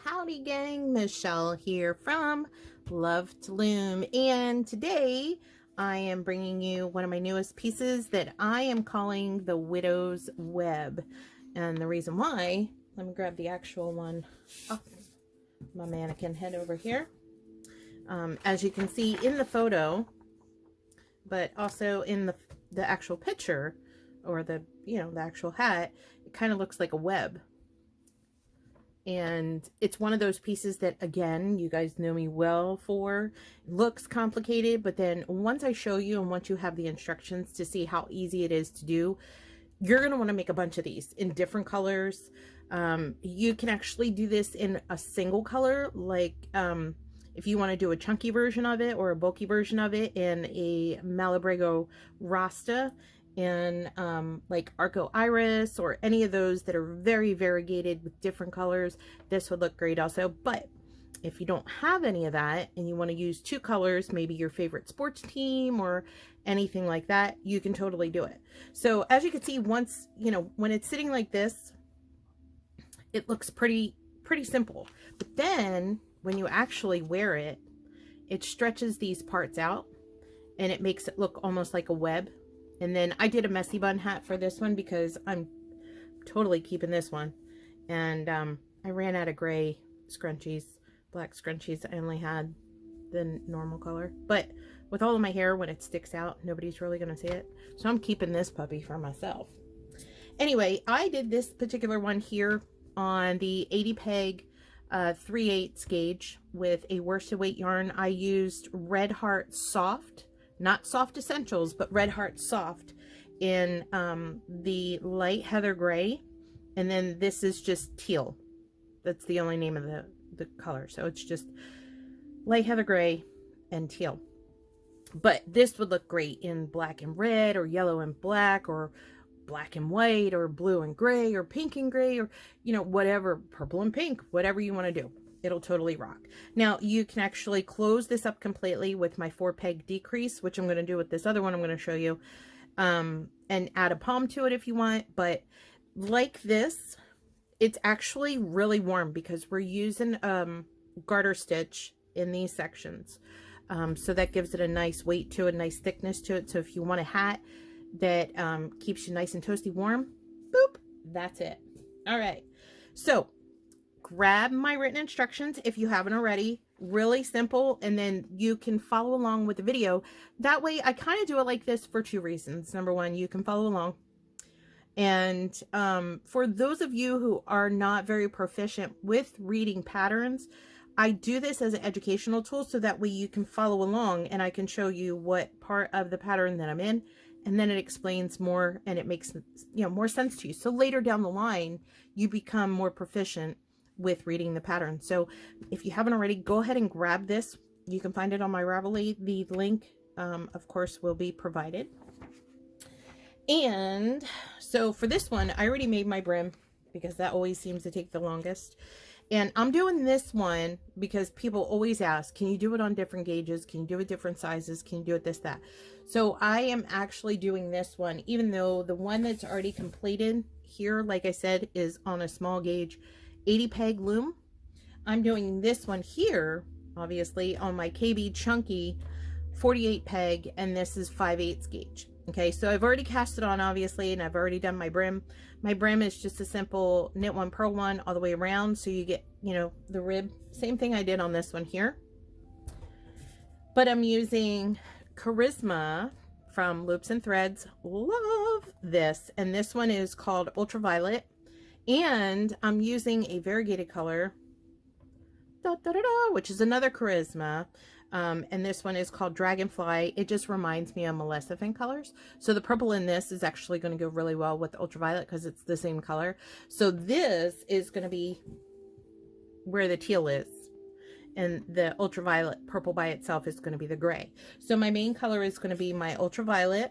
Howdy gang, Michelle here from Love to Loom, and today I am bringing you one of my newest pieces that I am calling the Widow's Web. And the reason why, let me grab the actual one off my mannequin head over here. As you can see in the photo, but also in the actual picture, or the actual hat, it kind of looks like a web. And it's one of those pieces that, again, you guys know me well for. It looks complicated, but then once I show you and once you have the instructions to see how easy it is to do, you're going to want to make a bunch of these in different colors. You can actually do this in a single color, like if you want to do a chunky version of it or a bulky version of it in a Malabrigo Rasta, in like Arco Iris or any of those that are very variegated with different colors, this would look great also. But if you don't have any of that and you want to use two colors, maybe your favorite sports team or anything like that, you can totally do it. So as you can see, once when it's sitting like this, it looks pretty simple. But then when you actually wear it, it stretches these parts out and it makes it look almost like a web. And then I did a messy bun hat for this one because I'm totally keeping this one. And I ran out of gray scrunchies, black scrunchies. I only had the normal color. But with all of my hair, when it sticks out, nobody's really going to see it. So I'm keeping this puppy for myself. Anyway, I did this particular one here on the 80 peg 3/8 gauge with a worsted weight yarn. I used Red Heart Soft. Not Soft Essentials, but Red Heart Soft in the light heather gray. And then this is just teal. That's the only name of the color. So it's just light heather gray and teal. But this would look great in black and red, or yellow and black, or black and white, or blue and gray, or pink and gray, or whatever, purple and pink, whatever you want to do. It'll totally rock. Now you can actually close this up completely with my 4-peg decrease, which I'm going to do with this other one I'm going to show you, and add a palm to it if you want. But like this, it's actually really warm because we're using garter stitch in these sections, so that gives it a nice weight to it, a nice thickness to it. So if you want a hat that keeps you nice and toasty warm, boop, that's it. All right, so grab my written instructions if you haven't already. Really simple, and then you can follow along with the video. That way, I kind of do it like this for two reasons. Number one, you can follow along, and for those of you who are not very proficient with reading patterns, I do this as an educational tool so that way you can follow along and I can show you what part of the pattern that I'm in, and then it explains more and it makes more sense to you. So later down the line, you become more proficient with reading the pattern. So if you haven't already, go ahead and grab this. You can find it on my Raverly. The link, of course, will be provided. And so for this one, I already made my brim because that always seems to take the longest. And I'm doing this one because people always ask, can you do it on different gauges? Can you do it different sizes? Can you do it this, that? So I am actually doing this one, even though the one that's already completed here, like I said, is on a small gauge 80 peg loom. I'm doing this one here, obviously, on my KB Chunky 48 peg, and this is 5/8 gauge. Okay, so I've already cast it on, obviously, and I've already done my brim. My brim is just a simple knit one, purl one all the way around, so you get, the rib. Same thing I did on this one here. But I'm using Charisma from Loops and Threads. Love this. And this one is called Ultraviolet. And I'm using a variegated color, which is another Charisma. And this one is called Dragonfly. It just reminds me of Maleficent colors. So the purple in this is actually going to go really well with the ultraviolet because it's the same color. So this is going to be where the teal is. And the ultraviolet purple by itself is going to be the gray. So my main color is going to be my ultraviolet,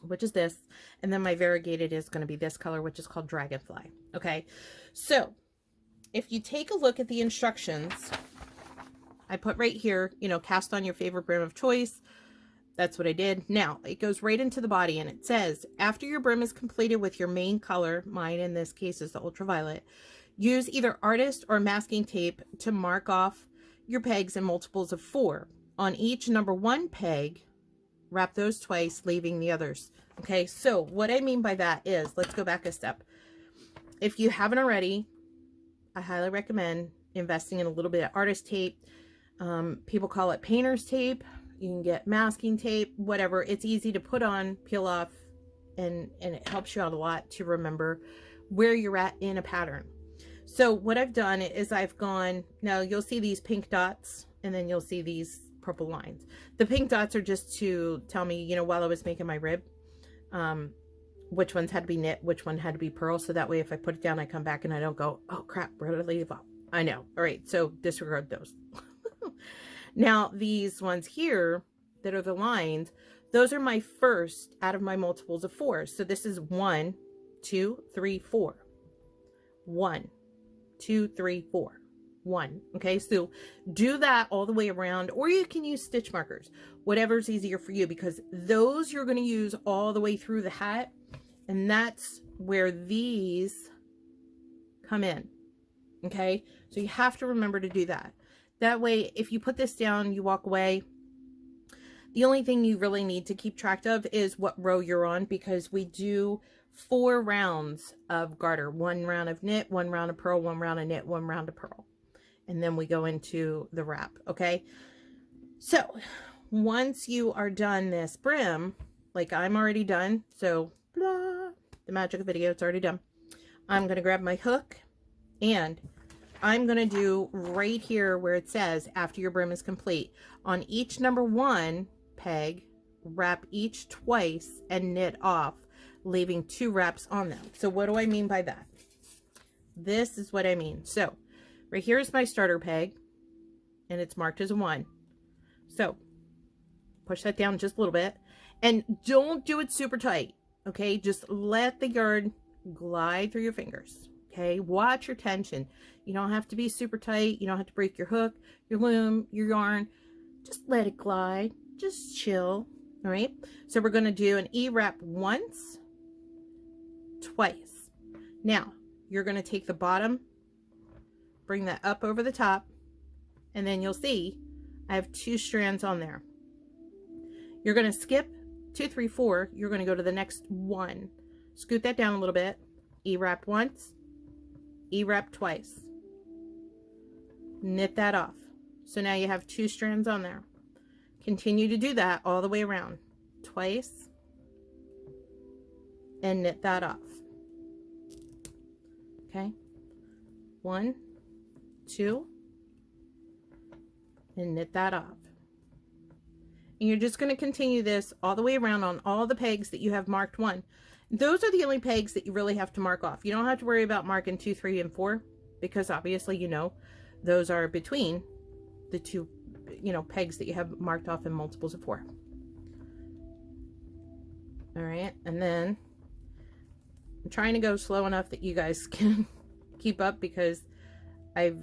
which is this, and then my variegated is going to be this color, which is called Dragonfly. Okay, so if you take a look at the instructions, I put right here, cast on your favorite brim of choice. That's what I did. Now it goes right into the body, and it says, after your brim is completed with your main color, mine in this case is the ultraviolet, Use either artist or masking tape to mark off your pegs in multiples of 4. On each number 1 peg, wrap those twice, leaving the others. Okay, so what I mean by that is, let's go back a step. If you haven't already, I highly recommend investing in a little bit of artist tape. People call it painter's tape. You can get masking tape, whatever. It's easy to put on, peel off, and it helps you out a lot to remember where you're at in a pattern. So what I've done is I've gone, now you'll see these pink dots, and then you'll see these purple lines. The pink dots are just to tell me, you know, while I was making my rib, which ones had to be knit, which one had to be purl. So that way, if I put it down, I come back and I don't go, oh crap, where did I leave off? I know. All right. So disregard those. Now, these ones here that are the lines, those are my first out of my multiples of 4. So this is 1, 2, 3, 4. 1, 2, 3, 4. 1. Okay, so do that all the way around, or you can use stitch markers, whatever's easier for you, because those you're going to use all the way through the hat, and that's where these come in. Okay, so you have to remember to do that. That way, if you put this down, you walk away, the only thing you really need to keep track of is what row you're on, because we do 4 rounds of garter. 1 round of knit, 1 round of purl, 1 round of knit, 1 round of purl. And then we go into the wrap, okay? So once you are done this brim, like I'm already done, so blah, the magic of video, it's already done. I'm going to grab my hook, and I'm going to do right here where it says after your brim is complete. On each number 1 peg, wrap each twice and knit off, leaving 2 wraps on them. So what do I mean by that? This is what I mean. So right here is my starter peg, and it's marked as a 1. So push that down just a little bit, and don't do it super tight. Okay, just let the yarn glide through your fingers. Okay, watch your tension. You don't have to be super tight. You don't have to break your hook, your loom, your yarn. Just let it glide. Just chill. All right, so we're going to do an Ewrap once, twice. Now you're going to take the bottom, bring that up over the top, and then you'll see I have 2 strands on there. You're going to skip 2, 3, 4. You're going to go to the next one. Scoot that down a little bit. Ewrap once, Ewrap twice. Knit that off. So now you have 2 strands on there. Continue to do that all the way around. Twice. And knit that off. Okay. 1, 2. And knit that off. And you're just going to continue this all the way around on all the pegs that you have marked 1. Those are the only pegs that you really have to mark off. You don't have to worry about marking 2, 3, and 4, because obviously, you know, those are between the 2, you know, pegs that you have marked off in multiples of 4. All right, and then I'm trying to go slow enough that you guys can keep up, because I've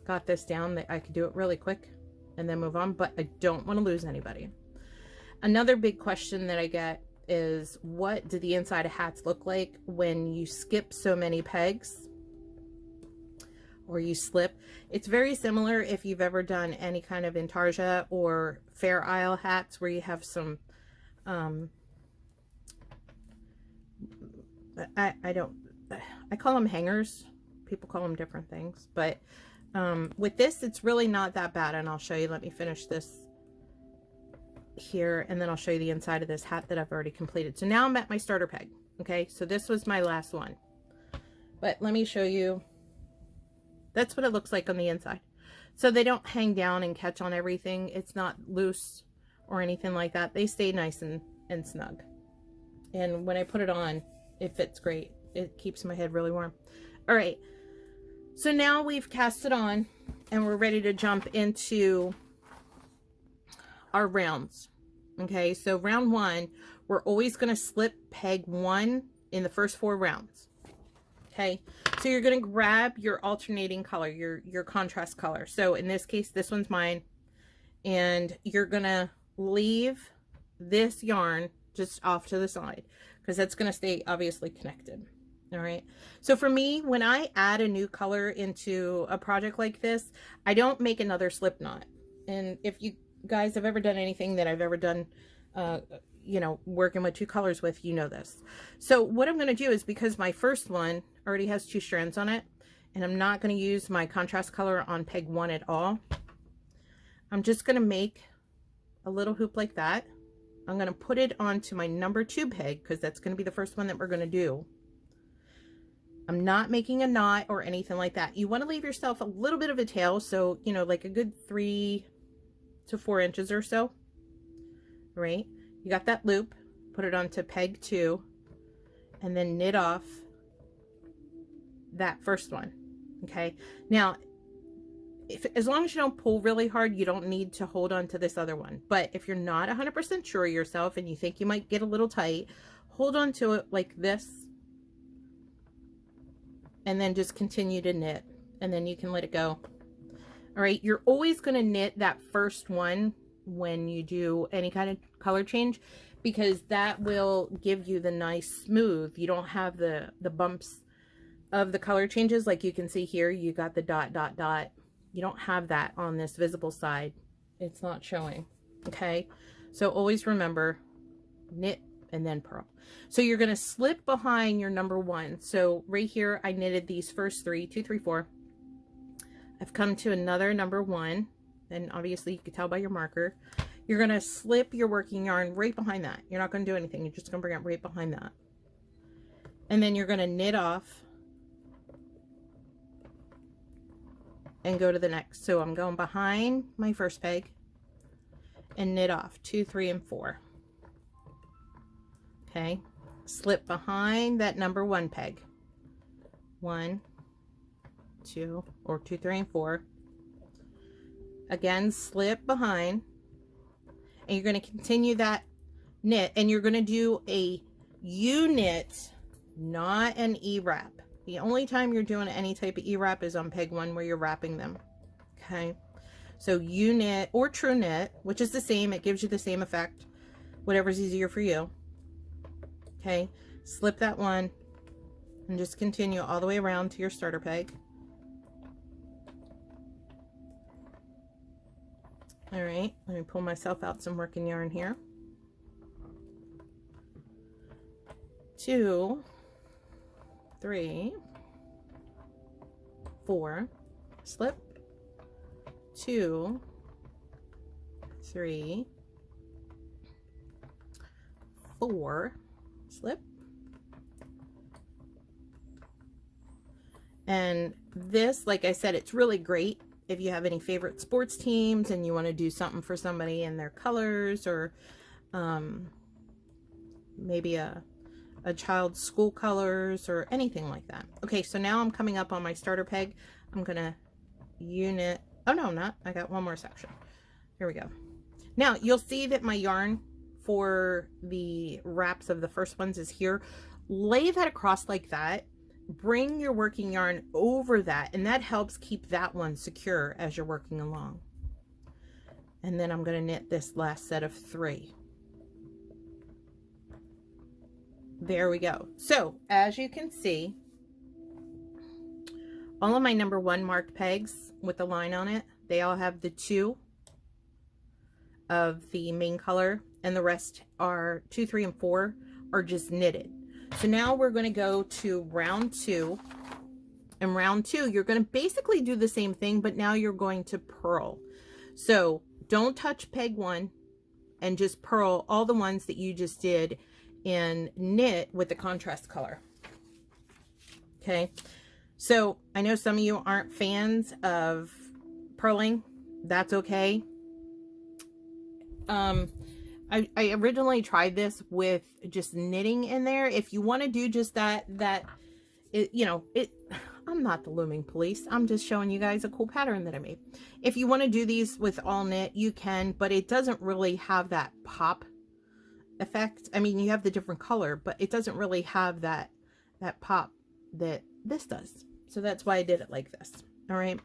got this down that I could do it really quick and then move on, but I don't want to lose anybody. Another big question that I get is, what do the inside of hats look like when you skip so many pegs or you slip? It's very similar if you've ever done any kind of intarsia or Fair Isle hats where you have some I call them hangers. People call them different things, but with this, it's really not that bad. And I'll show you. Let me finish this here, and then I'll show you the inside of this hat that I've already completed. So now I'm at my starter peg. Okay, so this was my last one, but let me show you. That's what it looks like on the inside. So they don't hang down and catch on everything. It's not loose or anything like that. They stay nice and snug. And when I put it on, it fits great. It keeps my head really warm. All right. So now we've cast it on and we're ready to jump into our rounds. Okay. So round 1, we're always going to slip peg 1 in the first 4 rounds. Okay. So you're going to grab your alternating color, your contrast color. So in this case, this one's mine, and you're going to leave this yarn just off to the side, because that's going to stay obviously connected. All right. So for me, when I add a new color into a project like this, I don't make another slip knot. And if you guys have ever done anything that I've ever done, you know, working with two colors with, you know this. So what I'm going to do is, because my first one already has 2 strands on it, and I'm not going to use my contrast color on peg 1 at all, I'm just going to make a little hoop like that. I'm going to put it onto my number 2 peg, because that's going to be the first one that we're going to do. I'm not making a knot or anything like that. You want to leave yourself a little bit of a tail, so, you know, like a good 3 to 4 inches or so, right? You got that loop, put it onto peg 2, and then knit off that first one, okay? Now, as long as you don't pull really hard, you don't need to hold on to this other one. But if you're not 100% sure of yourself and you think you might get a little tight, hold on to it like this, and then just continue to knit, and then you can let it go. All right, you're always going to knit that first one when you do any kind of color change, because that will give you the nice smooth. You don't have the bumps of the color changes. Like you can see here, you got the dot, dot, dot. You don't have that on this visible side. It's not showing. Okay, so always remember, knit and then purl. So you're going to slip behind your number 1. So right here, I knitted these first 3, 2, 3, 4. I've come to another number 1, and obviously you can tell by your marker. You're going to slip your working yarn right behind that. You're not going to do anything. You're just going to bring it right behind that. And then you're going to knit off and go to the next. So I'm going behind my first peg and knit off 2, 3, and 4. Okay, slip behind that number 1 peg. 1, 2, or 2, 3, and 4. Again, slip behind, and you're going to continue that knit, and you're going to do a U-knit, not an E-wrap. The only time you're doing any type of E-wrap is on peg 1 where you're wrapping them. Okay, so U-knit or true knit, which is the same, it gives you the same effect, whatever's easier for you. Okay, slip that one and just continue all the way around to your starter peg. All right, let me pull myself out some working yarn here. 2, 3, 4, slip, 2, 3, 4, slip. And this, like I said, it's really great if you have any favorite sports teams and you want to do something for somebody in their colors, or maybe a child's school colors or anything like that. Okay, so now I'm coming up on my starter peg. I'm gonna U-knit. Oh no, I'm not. I got one more section. Here we go. Now you'll see that my yarn for the wraps of the first ones is here. Lay that across like that. Bring your working yarn over that, and that helps keep that one secure as you're working along. And then I'm going to knit this last set of 3. There we go. So as you can see, all of my number 1 marked pegs with the line on it, they all have the 2 of the main color, and the rest are 2, 3, and 4 are just knitted. So now we're going to go to round 2. And round 2, you're going to basically do the same thing, but now you're going to purl. So don't touch peg 1 and just purl all the ones that you just did and knit with the contrast color. Okay, so I know some of you aren't fans of purling. That's okay. I originally tried this with just knitting in there. If you want to do just that, I'm not the looming police. I'm just showing you guys a cool pattern that I made. If you want to do these with all knit, you can, but it doesn't really have that pop effect. I mean, you have the different color, but it doesn't really have that pop that this does. So that's why I did it like this. All right.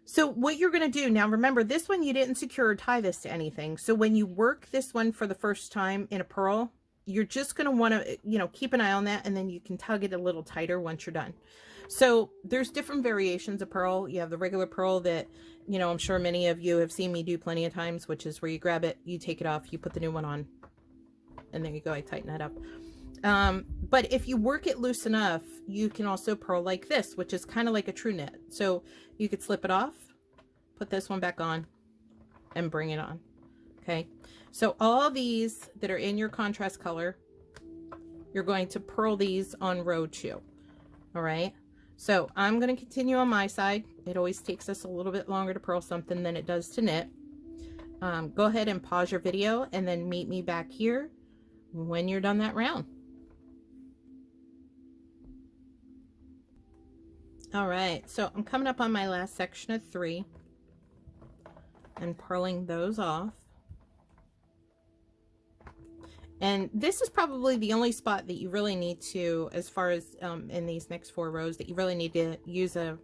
So what you're going to do now, remember this one, you didn't secure or tie this to anything. So when you work this one for the first time in a purl, you're just going to want to, you know, keep an eye on that, and then you can tug it a little tighter once you're done. So there's different variations of purl. You have the regular purl that, you know, I'm sure many of you have seen me do plenty of times, which is where you grab it, you take it off, you put the new one on, and there you go. I tighten that up. But if you work it loose enough, you can also purl like this, which is kind of like a true knit. So you could slip it off, put this one back on, and bring it on. Okay. So all these that are in your contrast color, you're going to purl these on row 2. All right. So I'm going to continue on my side. It always takes us a little bit longer to purl something than it does to knit. Go ahead and pause your video and then meet me back here when you're done that round. All right, so I'm coming up on my last section of 3 and purling those off. And this is probably the only spot that you really need to, as far as in these next 4 rows, that you really need to use a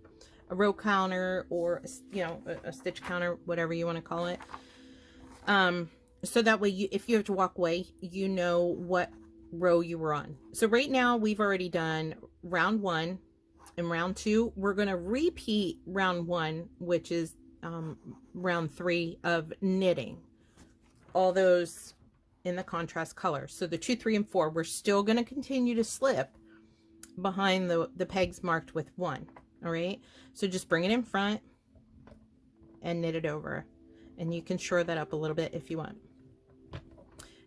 row counter, or, you know, a stitch counter, whatever you want to call it. So that way, if you have to walk away, you know what row you were on. So right now we've already done round 1. In round 2, we're going to repeat round 1, which is round 3 of knitting. All those in the contrast color. So the 2, 3, and 4, we're still going to continue to slip behind the pegs marked with 1. All right. So just bring it in front and knit it over. And you can shore that up a little bit if you want.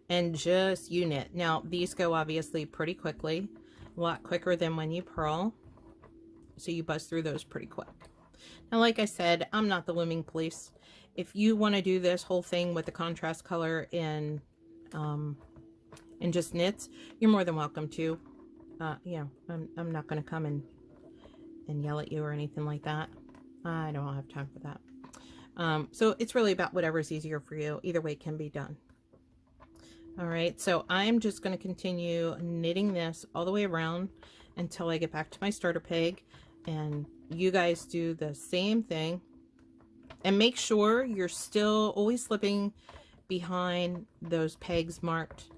And just you knit. Now these go obviously pretty quickly, a lot quicker than when you purl. So you buzz through those pretty quick. Now, like I said, I'm not the looming police. If you want to do this whole thing with the contrast color in just knits, you're more than welcome to. You know, I'm not going to come and yell at you or anything like that. I don't have time for that. So it's really about whatever's easier for you. Either way can be done. All right, so I'm just going to continue knitting this all the way around until I get back to my starter peg, and you guys do the same thing, and make sure you're still always slipping behind those pegs marked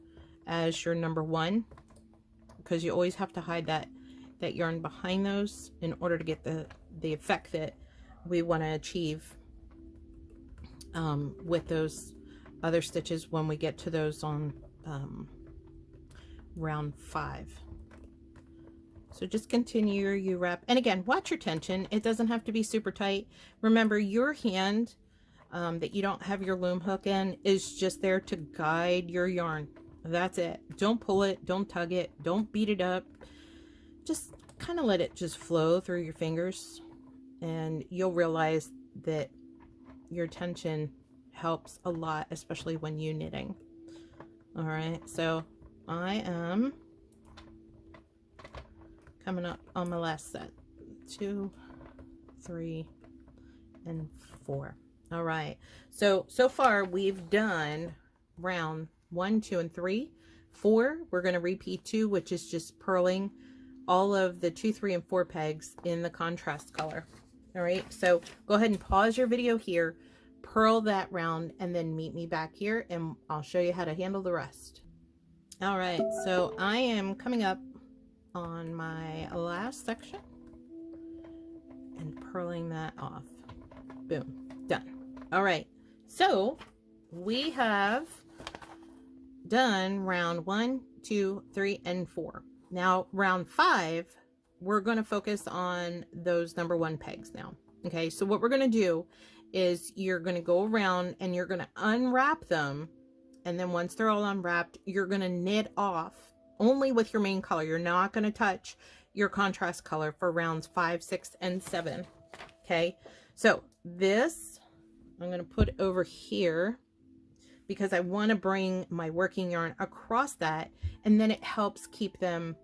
as your number 1, because you always have to hide that yarn behind those in order to get the effect that we want to achieve with those other stitches when we get to those on round 5. So just continue your Ewrap. And again, watch your tension. It doesn't have to be super tight. Remember, your hand that you don't have your loom hook in is just there to guide your yarn. That's it. Don't pull it. Don't tug it. Don't beat it up. Just kind of let it just flow through your fingers. And you'll realize that your tension helps a lot, especially when you're knitting. All right. So I am coming up on my last set. 2, 3, and 4. All right. So far we've done round 1, 2, and 3. 4, we're going to repeat 2, which is just purling all of the 2, 3, and 4 pegs in the contrast color. All right. So go ahead and pause your video here, purl that round, and then meet me back here and I'll show you how to handle the rest. All right. So I am coming up on my last section and purling that off. Boom, done. All right, so we have done round 1, 2, 3, and 4. Now round 5, we're going to focus on those number 1 pegs now. Okay, so what we're going to do is you're going to go around and you're going to unwrap them, and then once they're all unwrapped, you're going to knit off only with your main color. You're not going to touch your contrast color for rounds 5, 6, and 7. Okay, so this I'm going to put over here because I want to bring my working yarn across that, and then it helps keep them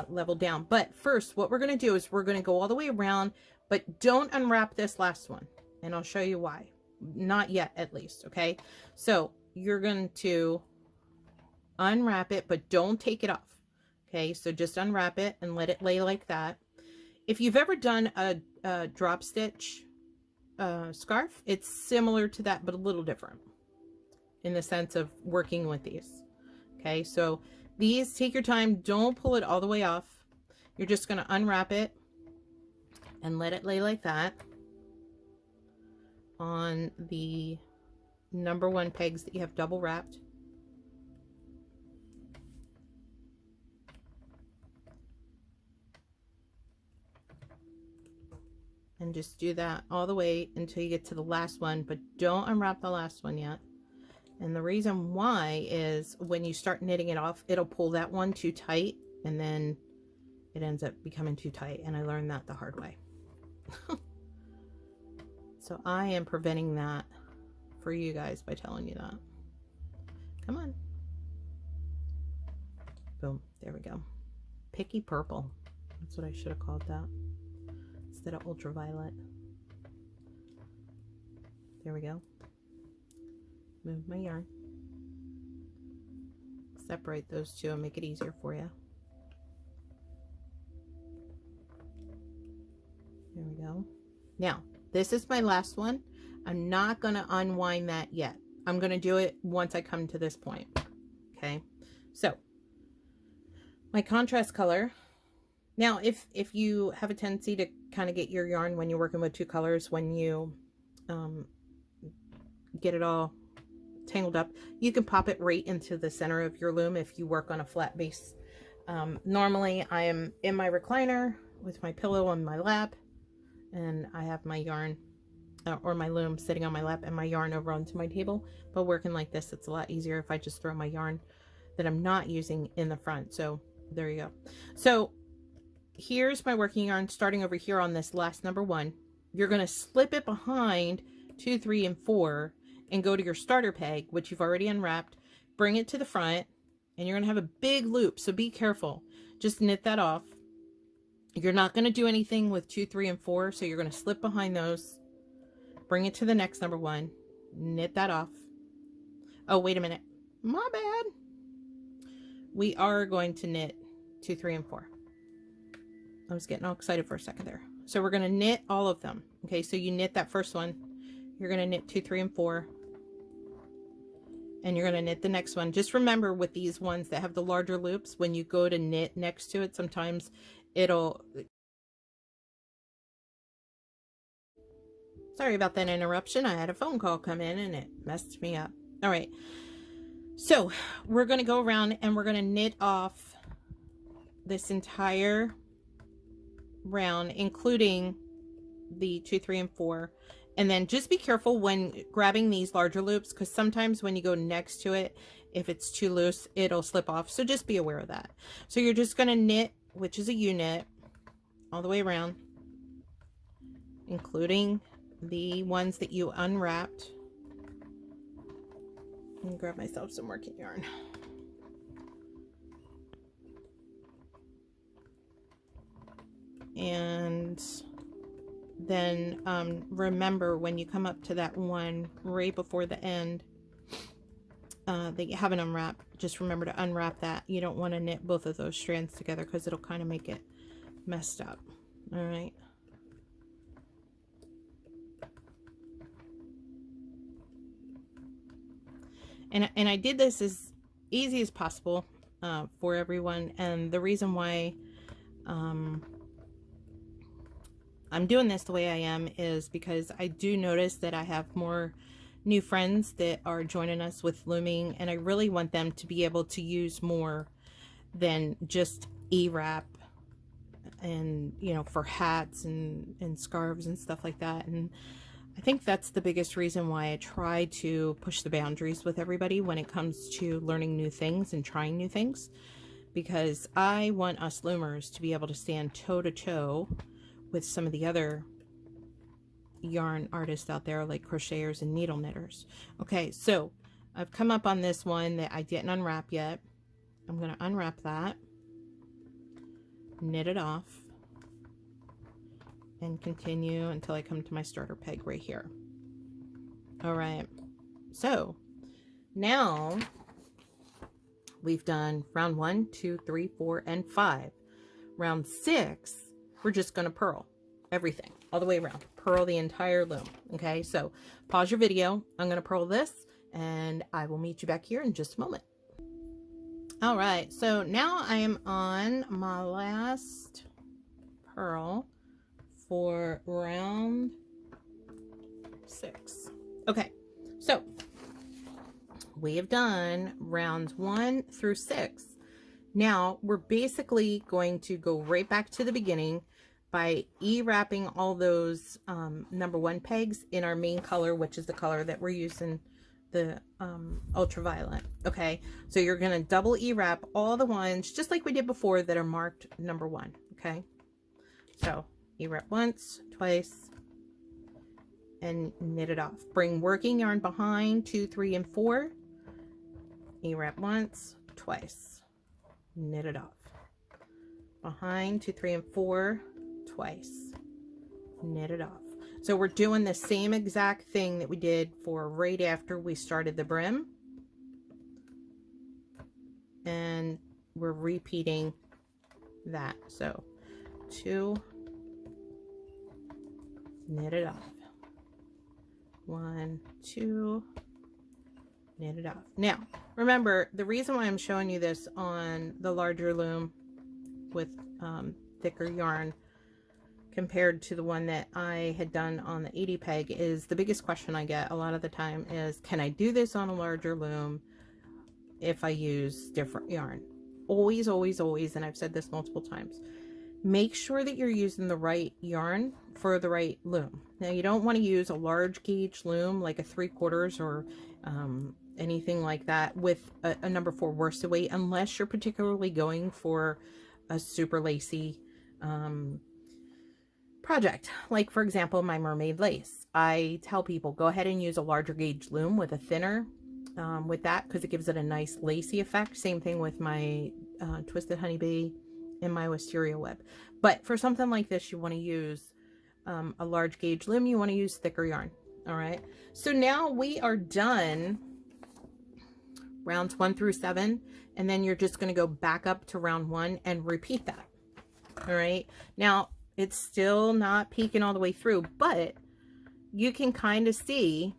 leveled down. But first, what we're going to do is we're going to go all the way around, but don't unwrap this last one, and I'll show you why. Not yet, at least. Okay, so you're going to unwrap it, but don't take it off. Okay, so just unwrap it and let it lay like that. If you've ever done a drop stitch scarf, it's similar to that, but a little different in the sense of working with these. Okay, so These, take your time, don't pull it all the way off. You're just going to unwrap it and let it lay like that on the number 1 pegs that you have double wrapped. And just do that all the way until you get to the last one, but don't unwrap the last one yet. And the reason why is when you start knitting it off, it'll pull that one too tight, and then it ends up becoming too tight. And I learned that the hard way. So I am preventing that for you guys by telling you that. Come on. Boom. There we go. Picky purple. That's what I should have called that, instead of ultraviolet. There we go. Move my yarn. Separate those two and make it easier for you. There we go. Now, this is my last one. I'm not going to unwind that yet. I'm going to do it once I come to this point. Okay. So, my contrast color. Now, if you have a tendency to kind of get your yarn when you're working with 2 colors, when you get it all tangled up, you can pop it right into the center of your loom if you work on a flat base. Normally, I am in my recliner with my pillow on my lap, and I have my yarn or my loom sitting on my lap and my yarn over onto my table. But working like this, it's a lot easier if I just throw my yarn that I'm not using in the front. So there you go. So here's my working yarn starting over here on this last number 1. You're going to slip it behind 2, 3, and 4 and go to your starter peg, which you've already unwrapped. Bring it to the front, and you're going to have a big loop, so be careful. Just knit that off. You're not going to do anything with 2, 3, and 4, so you're going to slip behind those. Bring it to the next number 1. Knit that off. Oh, wait a minute. My bad. We are going to knit 2, 3, and 4. I was getting all excited for a second there. So we're going to knit all of them. Okay, so you knit that first one. You're going to knit 2, 3, and 4. And you're going to knit the next one. Just remember with these ones that have the larger loops, when you go to knit next to it, sometimes it'll... Sorry about that interruption. I had a phone call come in and it messed me up. All right. So we're going to go around and we're going to knit off this entire round, including the 2, 3, and 4. And then just be careful when grabbing these larger loops, because sometimes when you go next to it, if it's too loose, it'll slip off. So just be aware of that. So you're just going to knit, which is a U-knit, all the way around, including the ones that you unwrapped. Let me grab myself some working yarn. And then remember, when you come up to that one right before the end that you haven't unwrapped, just remember to unwrap that. You don't want to knit both of those strands together because it'll kind of make it messed up. All right. And I did this as easy as possible for everyone. And the reason why I'm doing this the way I am is because I do notice that I have more new friends that are joining us with looming, and I really want them to be able to use more than just Ewrap and, you know, for hats and scarves and stuff like that. And I think that's the biggest reason why I try to push the boundaries with everybody when it comes to learning new things and trying new things, because I want us loomers to be able to stand toe to toe with some of the other yarn artists out there, like crocheters and needle knitters. Okay, so I've come up on this one that I didn't unwrap yet. I'm going to unwrap that, knit it off, and continue until I come to my starter peg right here. All right, so now we've done round 1, 2, 3, 4, and 5. Round 6, we're just going to purl everything all the way around. Purl the entire loom. Okay, so pause your video. I'm going to purl this, and I will meet you back here in just a moment. All right, so now I am on my last purl for round 6. Okay, so we have done rounds 1 through 6. Now we're basically going to go right back to the beginning by wrapping all those number 1 pegs in our main color, which is the color that we're using, the ultraviolet. Okay, so you're going to double wrap all the ones just like we did before that are marked number 1. Okay, so wrap once, twice, and knit it off. Bring working yarn behind 2, 3, and 4. Wrap once, twice, knit it off. Behind 2, 3, and 4, twice, knit it off. So we're doing the same exact thing that we did for right after we started the brim, and we're repeating that. So 2, knit it off, 1, 2, knit it off. Now remember, the reason why I'm showing you this on the larger loom with thicker yarn compared to the one that I had done on the 80 peg is the biggest question I get a lot of the time is, can I do this on a larger loom if I use different yarn? Always, always, always, and I've said this multiple times, make sure that you're using the right yarn for the right loom. Now you don't want to use a large gauge loom like a 3/4 or anything like that with a number 4 worsted weight, unless you're particularly going for a super lacy project, like for example my mermaid lace. I tell people go ahead and use a larger gauge loom with a thinner with that, because it gives it a nice lacy effect. Same thing with my twisted honeybee and my wisteria web. But for something like this, you want to use a large gauge loom. You want to use thicker yarn. All right, so now we are done rounds 1 through 7, and then you're just going to go back up to round 1 and repeat that. All right, now it's still not peeking all the way through, but you can kind of see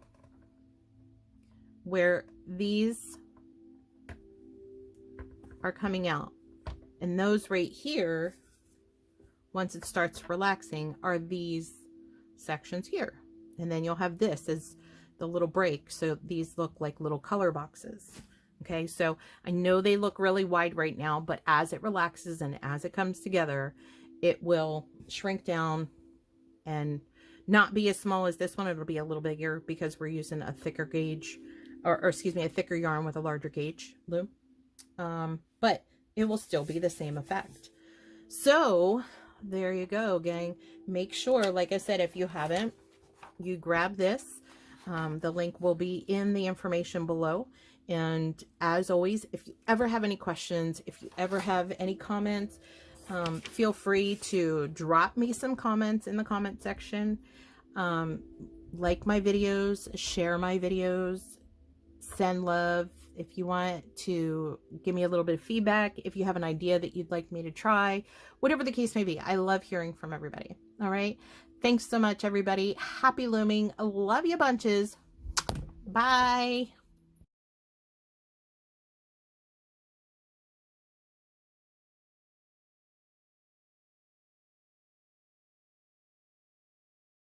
where these are coming out, and those right here, once it starts relaxing, are these sections here, and then you'll have this as the little break. So these look like little color boxes. Okay, so I know they look really wide right now, but as it relaxes and as it comes together, it will shrink down and not be as small as this one. It'll be a little bigger because we're using a thicker gauge, or excuse me, a thicker yarn with a larger gauge loom. But it will still be the same effect. So there you go, gang. Make sure, like I said, if you haven't, you grab this. The link will be in the information below. And as always, if you ever have any questions, if you ever have any comments, feel free to drop me some comments in the comment section. Like my videos, share my videos, send love. If you want to give me a little bit of feedback, if you have an idea that you'd like me to try, whatever the case may be, I love hearing from everybody. All right. Thanks so much, everybody. Happy looming. Love you bunches. Bye.